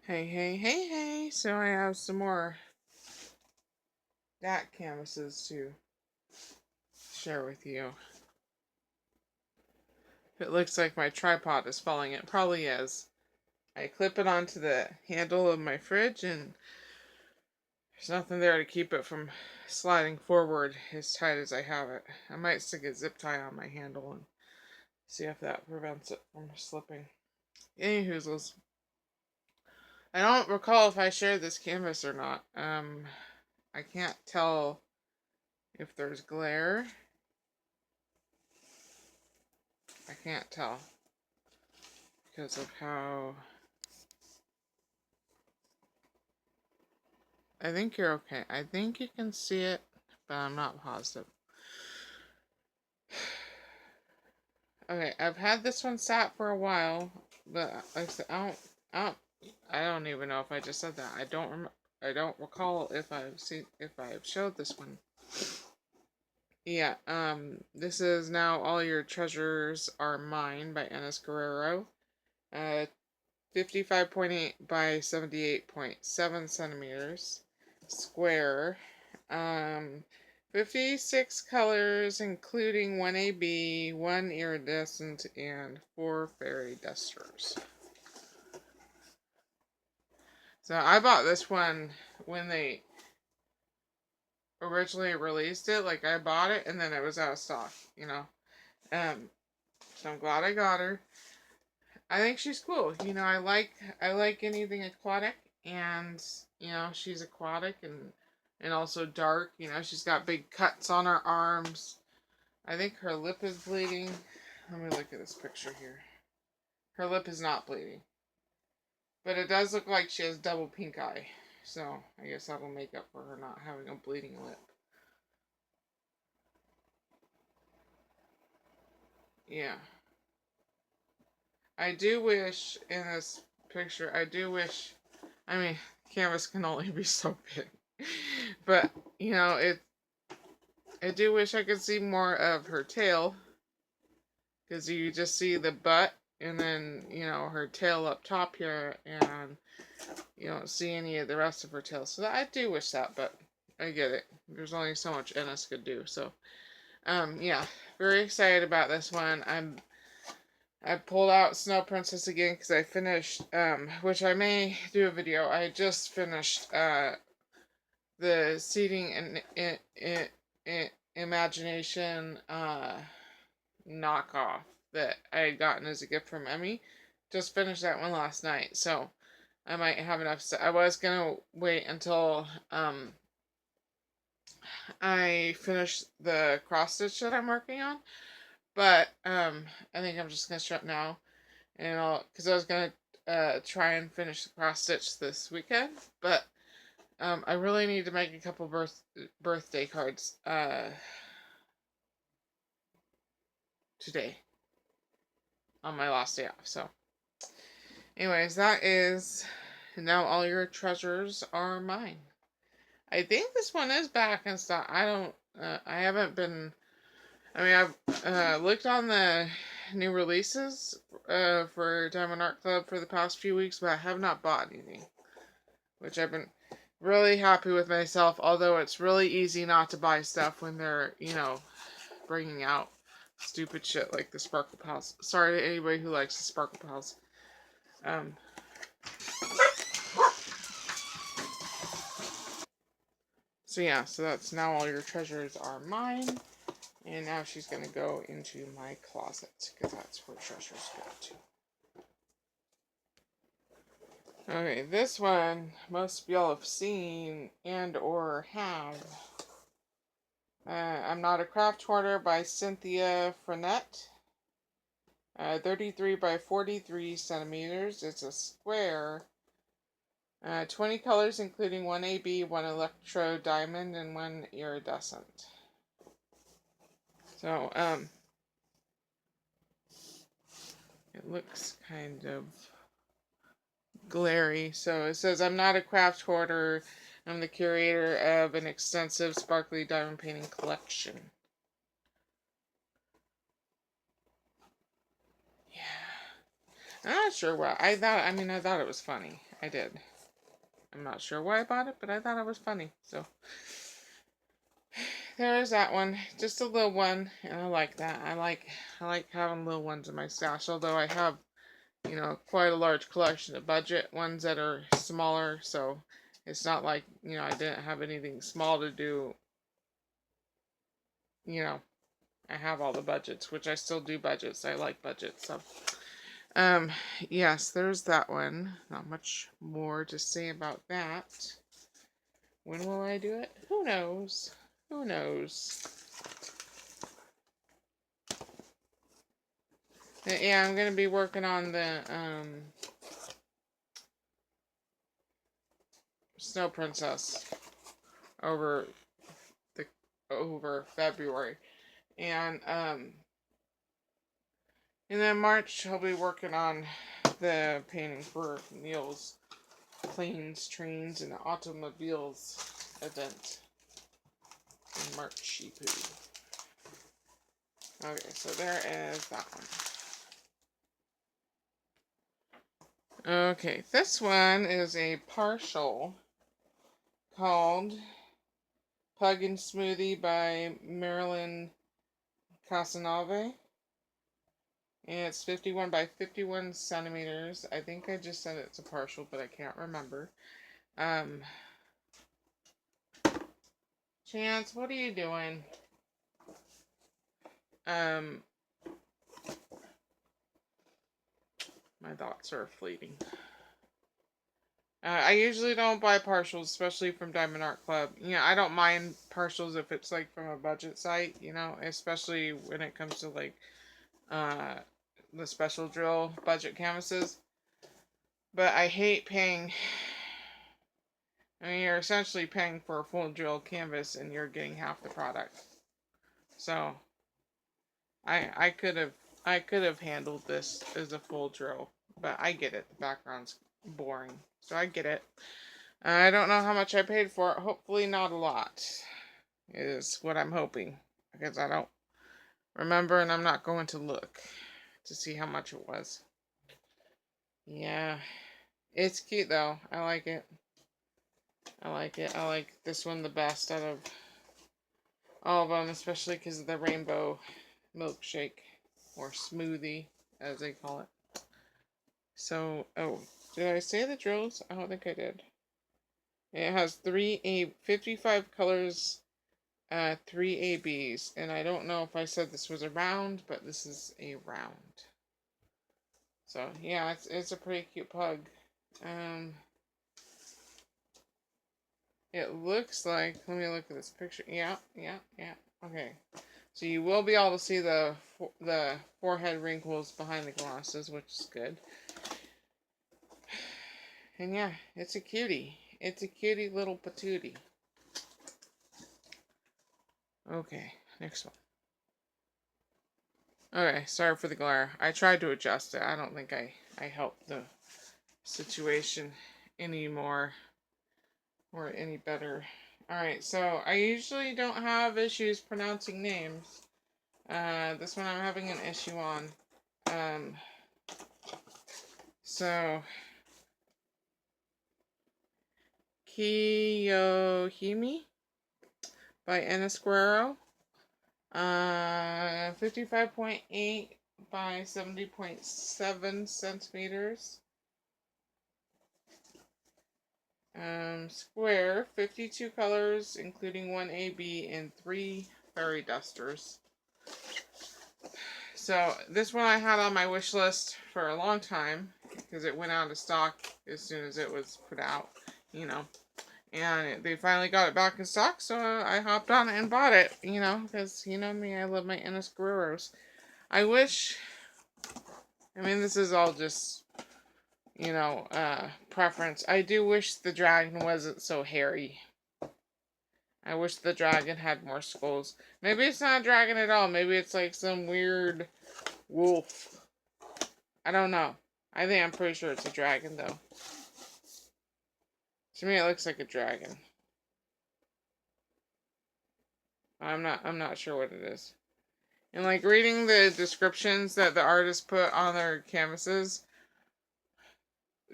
Hey. So I have some more DAC canvases to share with you. It looks like my tripod is falling. It probably is. I clip it onto the handle of my fridge and there's nothing there to keep it from sliding forward as tight as I have it. I might stick a zip tie on my handle and see if that prevents it from slipping. Anywhoozles. I don't recall if I shared this canvas or not. I can't tell if there's glare. I can't tell because of how... I think you're okay. I think you can see it, but I'm not positive. Okay, I've had this one sat for a while, but like I said, I don't even know if I just said that. I don't recall if I've showed this one. Yeah, this is Now All Your Treasures Are Mine by Enes Guerrero. 55.8 by 78.7 centimeters square. 56 colors, including 1 AB, 1 iridescent, and 4 fairy dusters. So I bought this one when they originally released it. Like, I bought it and then it was out of stock, you know. So I'm glad I got her. I think she's cool. You know, I like anything aquatic, and you know, she's aquatic and also dark. You know, she's got big cuts on her arms. I think her lip is bleeding. Let me look at this picture here. Her lip is not bleeding, but it does look like she has double pink eye. So I guess that'll make up for her not having a bleeding lip. Yeah. I do wish in this picture, I mean, canvas can only be so big. But, you know, I do wish I could see more of her tail. Because you just see the butt and then, you know, her tail up top here. And you don't see any of the rest of her tail. So I do wish that, but I get it. There's only so much Ennis could do. So, yeah. Very excited about this one. I pulled out Snow Princess again because I finished, which I may do a video. I just finished, the Seeding and Imagination, knockoff that I had gotten as a gift from Emmy. Just finished that one last night, so I might have enough. I was gonna wait until, I finish the cross stitch that I'm working on. But I think I'm just gonna start now, and because I was gonna try and finish the cross stitch this weekend, but I really need to make a couple birthday cards today on my last day off. So, anyways, that is Now All Your Treasures Are Mine. I think this one is back in stock. I haven't been. I mean, I've looked on the new releases for Diamond Art Club for the past few weeks, but I have not bought anything. Which I've been really happy with myself, although it's really easy not to buy stuff when they're, you know, bringing out stupid shit like the Sparkle Pals. Sorry to anybody who likes the Sparkle Pals. So yeah, so that's Now All Your Treasures Are Mine. And now she's going to go into my closet, because that's where treasures go to. Okay, this one, most of y'all have seen and or have. I'm Not a Craft Hoarder by Cynthia Frenette. 33 by 43 centimeters. It's a square. 20 colors, including 1 AB, 1 electro diamond, and 1 iridescent. So, it looks kind of glary. So it says, I'm not a craft hoarder. I'm the curator of an extensive sparkly diamond painting collection. Yeah. I'm not sure why. I thought it was funny. I did. I'm not sure why I bought it, but I thought it was funny. So there is that one. Just a little one, and I like that. I like having little ones in my stash. Although I have, quite a large collection of budget ones that are smaller. So it's not like, I didn't have anything small to do. I have all the budgets, which I still do budgets. I like budgets. So Um, yes, there's that one. Not much more to say about that. When will I do it? Who knows? Who knows? Yeah, I'm gonna be working on the Snow Princess over over February, and then March I'll be working on the painting for Neil's Planes, Trains, and Automobiles event in March. Sheepoo. Okay, so there is that one. Okay, this one is a partial called Pug and Smoothie by Marilyn Casanave. And it's 51 by 51 centimeters. I think I just said it's a partial, but I can't remember. Chance, what are you doing? My thoughts are fleeting. I usually don't buy partials, especially from Diamond Art Club. I don't mind partials if it's like from a budget site, especially when it comes to like the special drill budget canvases. But I hate paying. You're essentially paying for a full drill canvas and you're getting half the product. So I could have handled this as a full drill, but I get it. The background's boring, so I get it. I don't know how much I paid for it. Hopefully not a lot, is what I'm hoping, because I don't remember and I'm not going to look to see how much it was. Yeah, it's cute though. I like it. I like it. I like this one the best out of all of them, especially because of the rainbow milkshake, or smoothie, as they call it. So, oh, did I say the drills? I don't think I did. It has 55 colors, 3 ABs, and I don't know if I said this was a round, but this is a round. So, yeah, it's a pretty cute pug. It looks like, let me look at this picture. Yeah. Okay. So you will be able to see the forehead wrinkles behind the glasses, which is good. And yeah, it's a cutie. It's a cutie little patootie. Okay, next one. Okay, sorry for the glare. I tried to adjust it. I don't think I helped the situation anymore or any better. Alright, so I usually don't have issues pronouncing names. This one I'm having an issue on. So Kiyohime by Ennisquero. 55.8 by 70.7 centimeters. Square, 52 colors, including 1 AB and 3 fairy dusters. So, this one I had on my wish list for a long time, because it went out of stock as soon as it was put out, And they finally got it back in stock, so I hopped on it and bought it, because me, I love my Ennis Guerreros. I wish, this is all just, preference. I do wish the dragon wasn't so hairy. I wish the dragon had more skulls. Maybe it's not a dragon at all. Maybe it's like some weird wolf. I don't know. I'm pretty sure it's a dragon, though. To me, it looks like a dragon. I'm not sure what it is. And like reading the descriptions that the artists put on their canvases,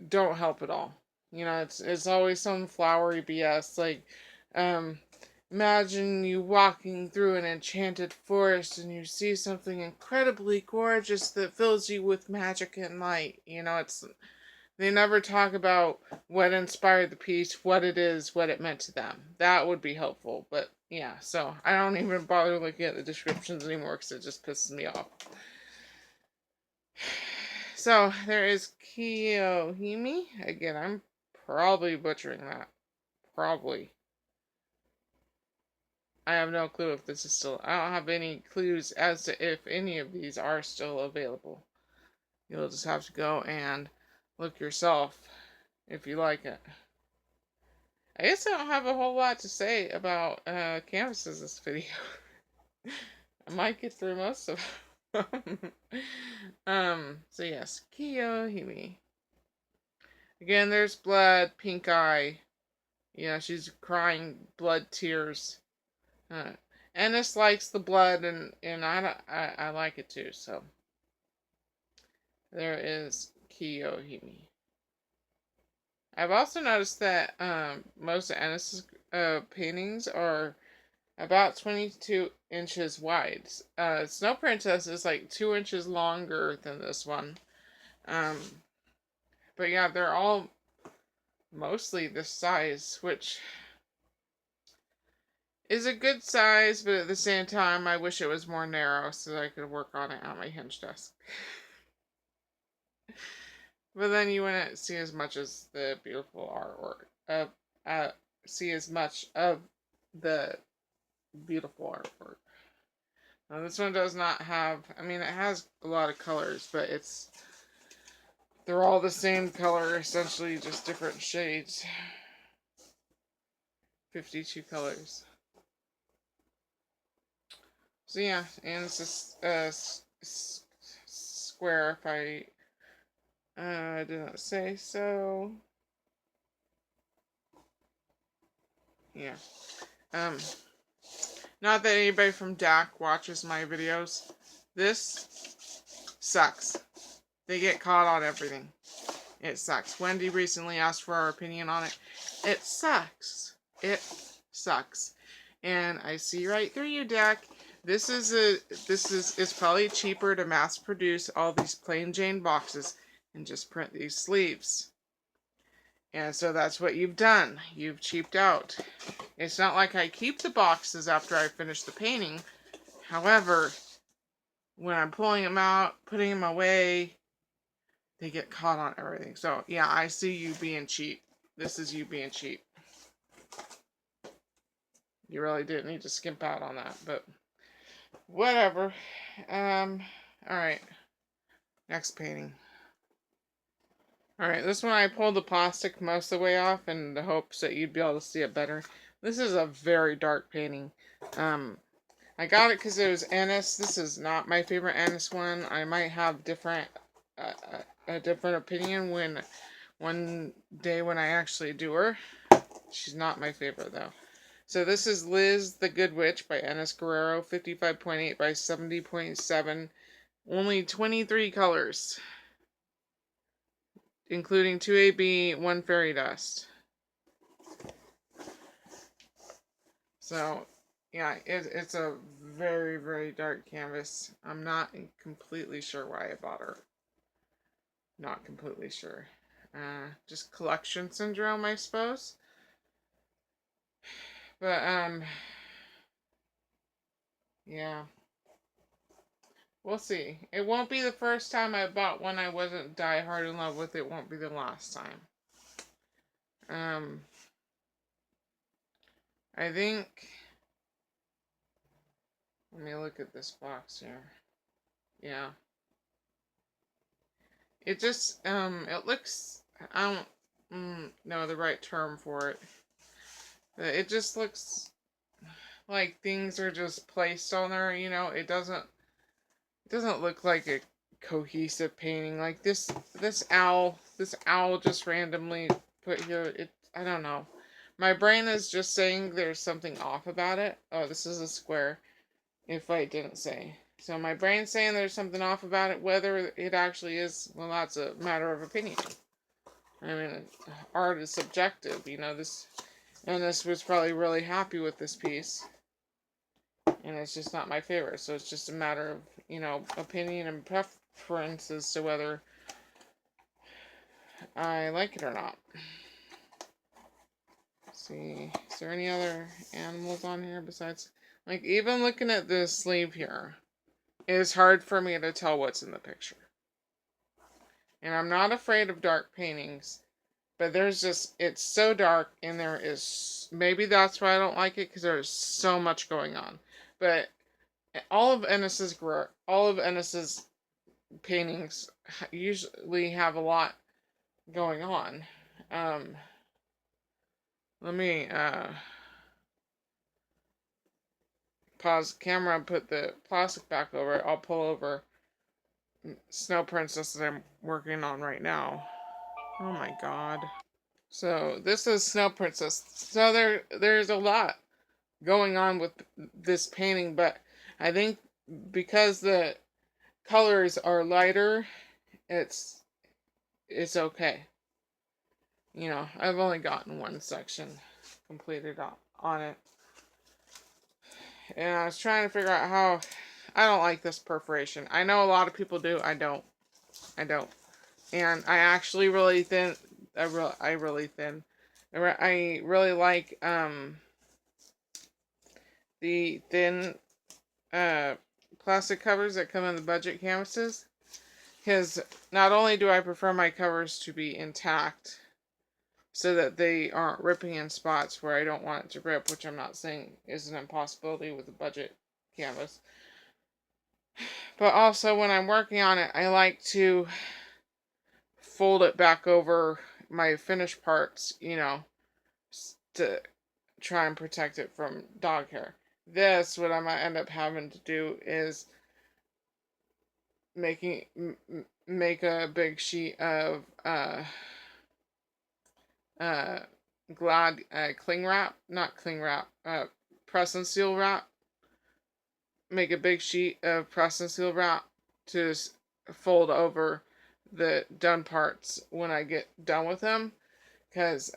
don't help at all. You know, it's always some flowery BS. Like, um, imagine you walking through an enchanted forest and you see something incredibly gorgeous that fills you with magic and light. You know, it's they never talk about what inspired the piece, what it is, what it meant to them. That would be helpful. But yeah, so I don't even bother looking at the descriptions anymore because it just pisses me off. So there is Kiyohime. Again, I'm probably butchering that. Probably. I have no clue if this is still. I don't have any clues as to if any of these are still available. You'll just have to go and look yourself if you like it. I guess I don't have a whole lot to say about canvases this video. I might get through most of them. So yes, Kiyohime. Again, there's blood, pink eye. Yeah, she's crying blood tears. Ennis likes the blood, and I like it too. So there is Kiyohime. I've also noticed that most of Ennis's paintings are about 22 inches wide. Snow Princess is like 2 inches longer than this one. But yeah, they're all mostly this size, which is a good size, but at the same time, I wish it was more narrow so that I could work on it on my hinge desk. But then you wouldn't see as much as the beautiful artwork. See as much of the beautiful artwork. Now, this one does not have, I mean, it has a lot of colors, but they're all the same color, essentially, just different shades. 52 colors. So yeah, and it's a square, if I did not say so. Yeah. Not that anybody from DAC watches my videos. This sucks. They get caught on everything. It sucks. Wendy recently asked for our opinion on it. It sucks. It sucks. And I see right through you, DAC. It's probably cheaper to mass produce all these plain Jane boxes and just print these sleeves. And so that's what you've done. You've cheaped out. It's not like I keep the boxes after I finish the painting. However, when I'm pulling them out, putting them away, they get caught on everything. So yeah, I see you being cheap. This is you being cheap. You really didn't need to skimp out on that, but whatever. Alright. Next painting. Alright, this one I pulled the plastic most of the way off in the hopes that you'd be able to see it better. This is a very dark painting. I got it because it was Ennis. This is not my favorite Ennis one. I might have a different opinion one day when I actually do her. She's not my favorite though. So this is Liz the Good Witch by Ennis Guerrero, 55.8 by 70.7. Only 23 colors, including 2 AB, 1 fairy dust. So, yeah, it's a very, very dark canvas. I'm not completely sure why I bought her. Not completely sure. Just collection syndrome, I suppose. But, yeah. We'll see. It won't be the first time I bought one I wasn't die-hard in love with. It won't be the last time. I think... Let me look at this box here. Yeah. It just, it looks... I don't know the right term for it. It just looks like things are just placed on there, you know? It doesn't look like a cohesive painting. Like this owl just randomly put here. I don't know. My brain is just saying there's something off about it. Oh, this is a square. If I didn't say. So my brain's saying there's something off about it. Whether it actually is, well, that's a matter of opinion. I mean, art is subjective, you know, this was probably really happy with this piece. And it's just not my favorite. So it's just a matter of, you know, opinion and preference as to whether I like it or not. Let's see, is there any other animals on here besides, like, even looking at this sleeve here, it is hard for me to tell what's in the picture. And I'm not afraid of dark paintings, but there's just, it's so dark, and there is, maybe that's why I don't like it, because there's so much going on. But all of Ennis's paintings usually have a lot going on. Let me pause the camera and put the plastic back over it. I'll pull over Snow Princess that I'm working on right now. Oh my god. So this is Snow Princess. So there's a lot going on with this painting, but I think because the colors are lighter, it's okay. You know, I've only gotten one section completed on it. And I was trying to figure out how. I don't like this perforation. I know a lot of people do. I don't. And I actually really thin. I really thin. I really like the thin plastic covers that come in the budget canvases, because not only do I prefer my covers to be intact so that they aren't ripping in spots where I don't want it to rip, which I'm not saying is an impossibility with a budget canvas, but also when I'm working on it, I like to fold it back over my finished parts, you know, to try and protect it from dog hair. This, what I might end up having to do is make a big sheet of glad cling wrap, not cling wrap, press and seal wrap. Make a big sheet of press and seal wrap to fold over the done parts when I get done with them. Because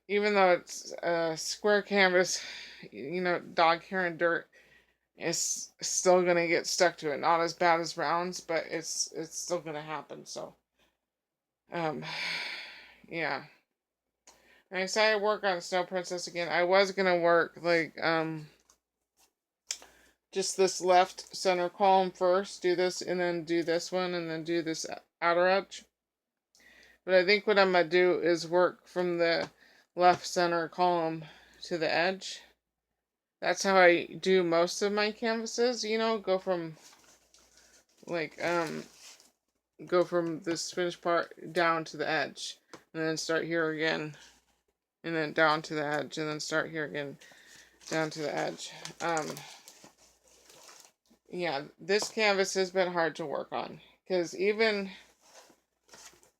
even though it's a square canvas, you know, dog hair and dirt is still going to get stuck to it. Not as bad as rounds, but it's still going to happen. So, yeah. And I decided to work on Snow Princess again. I was going to work, like, just this left center column first. Do this, and then do this one, and then do this outer edge. But I think what I'm going to do is work from the left center column to the edge. That's how I do most of my canvases, you know, go from, like, go from this finished part down to the edge, and then start here again, and then down to the edge, and then start here again, down to the edge. Yeah, this canvas has been hard to work on, because even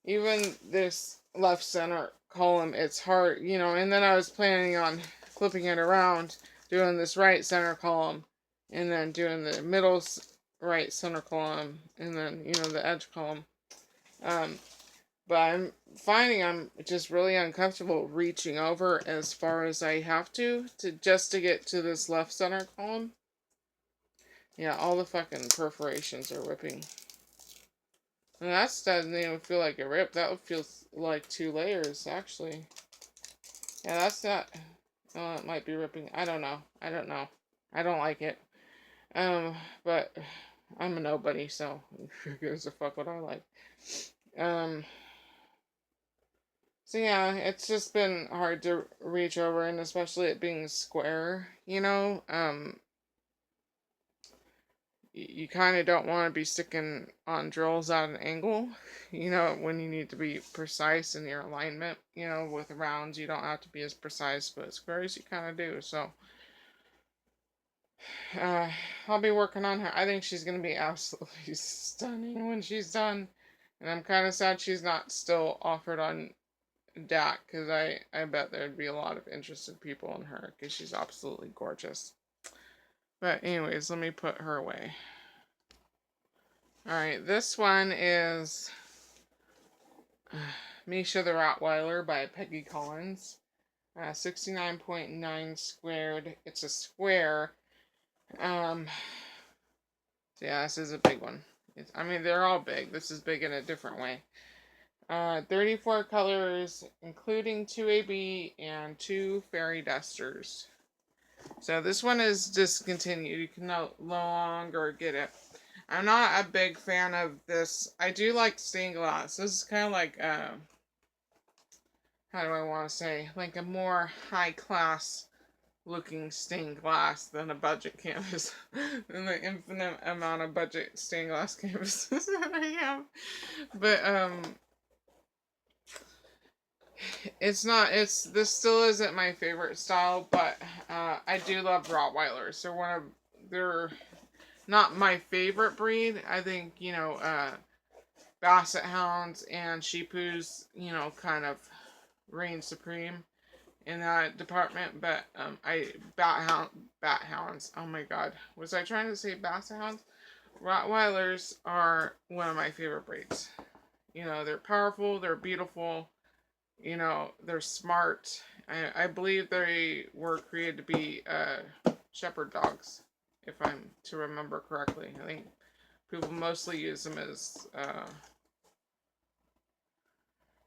this left center column, it's hard, you know, and then I was planning on flipping it around, doing this right center column, and then doing the middle right center column, and then, you know, the edge column. But I'm finding I'm just really uncomfortable reaching over as far as I have to just to get to this left center column. Yeah, all the fucking perforations are ripping. And that doesn't even feel like a rip. That would feel like 2 layers, actually. Yeah, that's not... Oh, it might be ripping. I don't know. I don't like it. But I'm a nobody, so who gives a fuck what I like. So yeah, it's just been hard to reach over, and especially it being square, you know, you kind of don't want to be sticking on drills at an angle, you know, when you need to be precise in your alignment. You know, with rounds, you don't have to be as precise, but squares you kind of do. So, I'll be working on her. I think she's going to be absolutely stunning when she's done. And I'm kind of sad she's not still offered on DAC, because I bet there'd be a lot of interested people in her, because she's absolutely gorgeous. But anyways, let me put her away. Alright, this one is Misha the Rottweiler by Peggy Collins. 69.9 squared. It's a square. So yeah, this is a big one. I mean, they're all big. This is big in a different way. 34 colors, including 2 AB and 2 fairy dusters. So this one is discontinued. You can no longer get it. I'm not a big fan of this. I do like stained glass. This is kind of like, how do I want to say, like a more high class looking stained glass than a budget canvas. Than the infinite amount of budget stained glass canvases that I have. But, this still isn't my favorite style, but, I do love Rottweilers. They're not my favorite breed. I think, Basset Hounds and Sheepoos, kind of reign supreme in that department. But Bat Hounds. Oh my God, was I trying to say Basset Hounds? Rottweilers are one of my favorite breeds. They're powerful. They're beautiful. They're smart. I believe they were created to be shepherd dogs, if I'm to remember correctly. I think people mostly use them as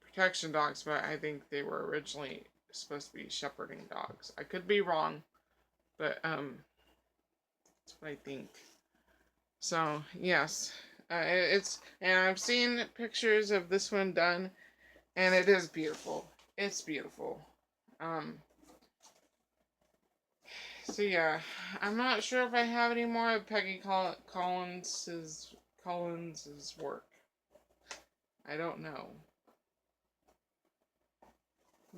protection dogs, but I think they were originally supposed to be shepherding dogs. I could be wrong, but that's what I think. So yes, and I've seen pictures of this one done, and it is beautiful. It's beautiful. So yeah, I'm not sure if I have any more of Peggy Collins's work. I don't know.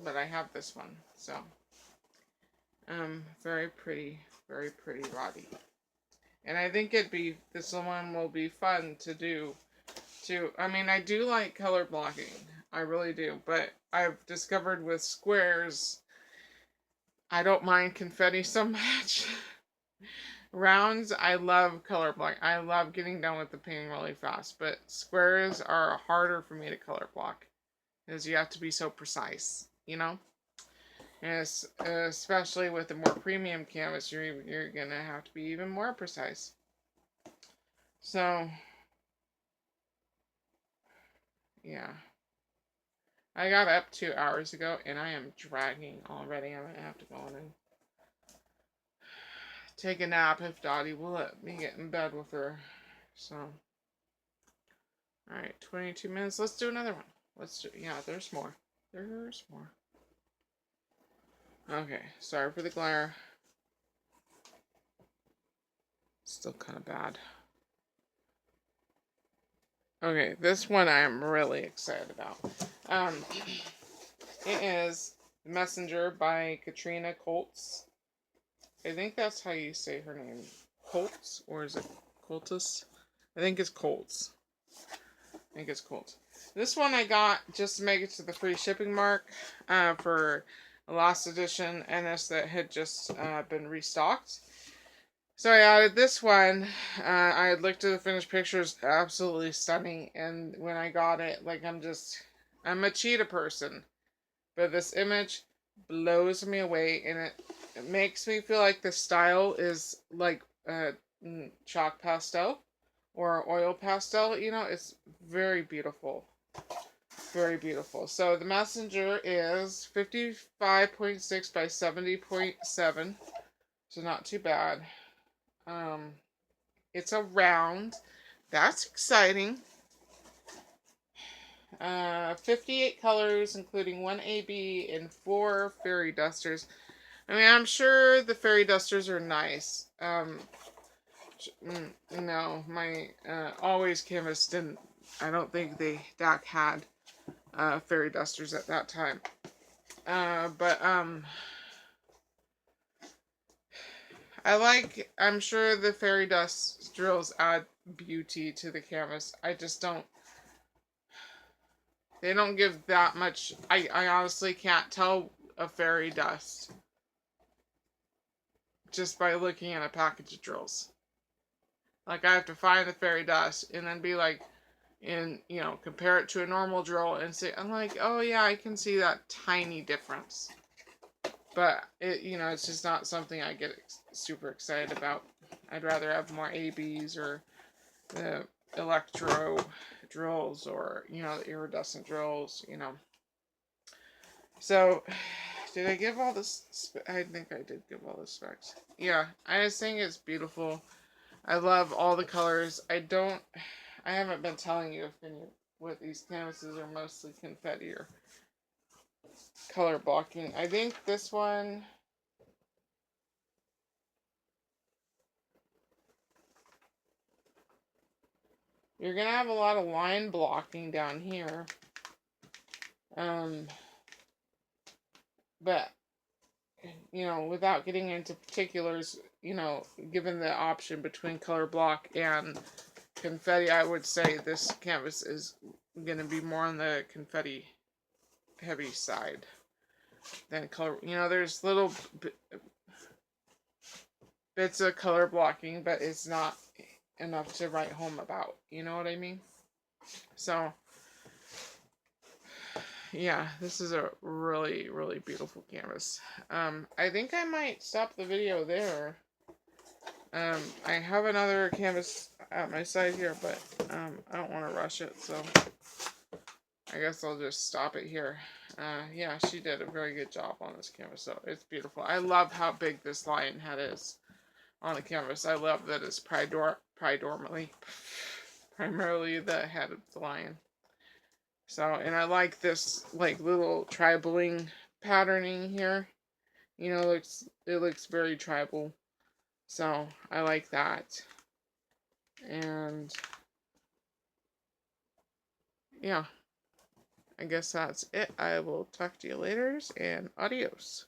But I have this one, so. Very pretty Roddy. And I think this one will be fun to do, too. I mean, I do like color blocking. I really do. But I've discovered with squares, I don't mind confetti so much. Rounds, I love color block. I love getting done with the painting really fast. But squares are harder for me to color block, because you have to be so precise, And especially with the more premium canvas, you're gonna have to be even more precise. So, yeah. I got up 2 hours ago, and I am dragging already. I'm gonna have to go in and take a nap if Dottie will let me get in bed with her. So, alright, 22 minutes. Let's do another one. Yeah, there's more. There's more. Okay, sorry for the glare. Still kind of bad. Okay, this one I am really excited about. It is Messenger by Katrina Colts. I think that's how you say her name. Colts? Or is it Coltus? I think it's Colts. This one I got just to make it to the free shipping mark for a last edition NS that had just been restocked. So I added this one. I had looked at the finished pictures, absolutely stunning. And when I got it, I'm a cheetah person. But this image blows me away, and it makes me feel like the style is like chalk pastel or oil pastel. It's very beautiful. Very beautiful. So the Messenger is 55.6 by 70.7. So not too bad. It's a round. That's exciting. 58 colors, including 1 AB and 4 fairy dusters. I mean, I'm sure the fairy dusters are nice. No, my Always canvas didn't. I don't think DAC had fairy dusters at that time. I'm sure the fairy dust drills add beauty to the canvas. I just don't. They don't give that much. I honestly can't tell a fairy dust just by looking at a package of drills. Like, I have to find the fairy dust and then be like, and, you know, compare it to a normal drill and say, I'm like, oh yeah, I can see that tiny difference. But, you know, it's just not something I get super excited about. I'd rather have more ABs or the electro drills or, you know, the iridescent drills, you know. So, did I give all this? I think I did give all the specs. Yeah, I just think it's beautiful. I love all the colors. I haven't been telling you what these canvases are mostly confetti or color blocking. I think this one, you're going to have a lot of line blocking down here. But, you know, without getting into particulars, you know, given the option between color block and confetti, I would say this canvas is going to be more on the confetti heavy side than color. You know, there's little bits of color blocking, but it's not enough to write home about. You know what I mean? So, yeah, this is a really, really beautiful canvas. I think I might stop the video there. I have another canvas at my side here, but I don't want to rush it, so I guess I'll just stop it here. Yeah, she did a very good job on this canvas, so it's beautiful. I love how big this lion head is on the canvas. I love that it's primarily the head of the lion. So, and I like this like little tribaling patterning here. You know, it looks very tribal. So, I like that. And yeah, I guess that's it. I will talk to you later, and adios.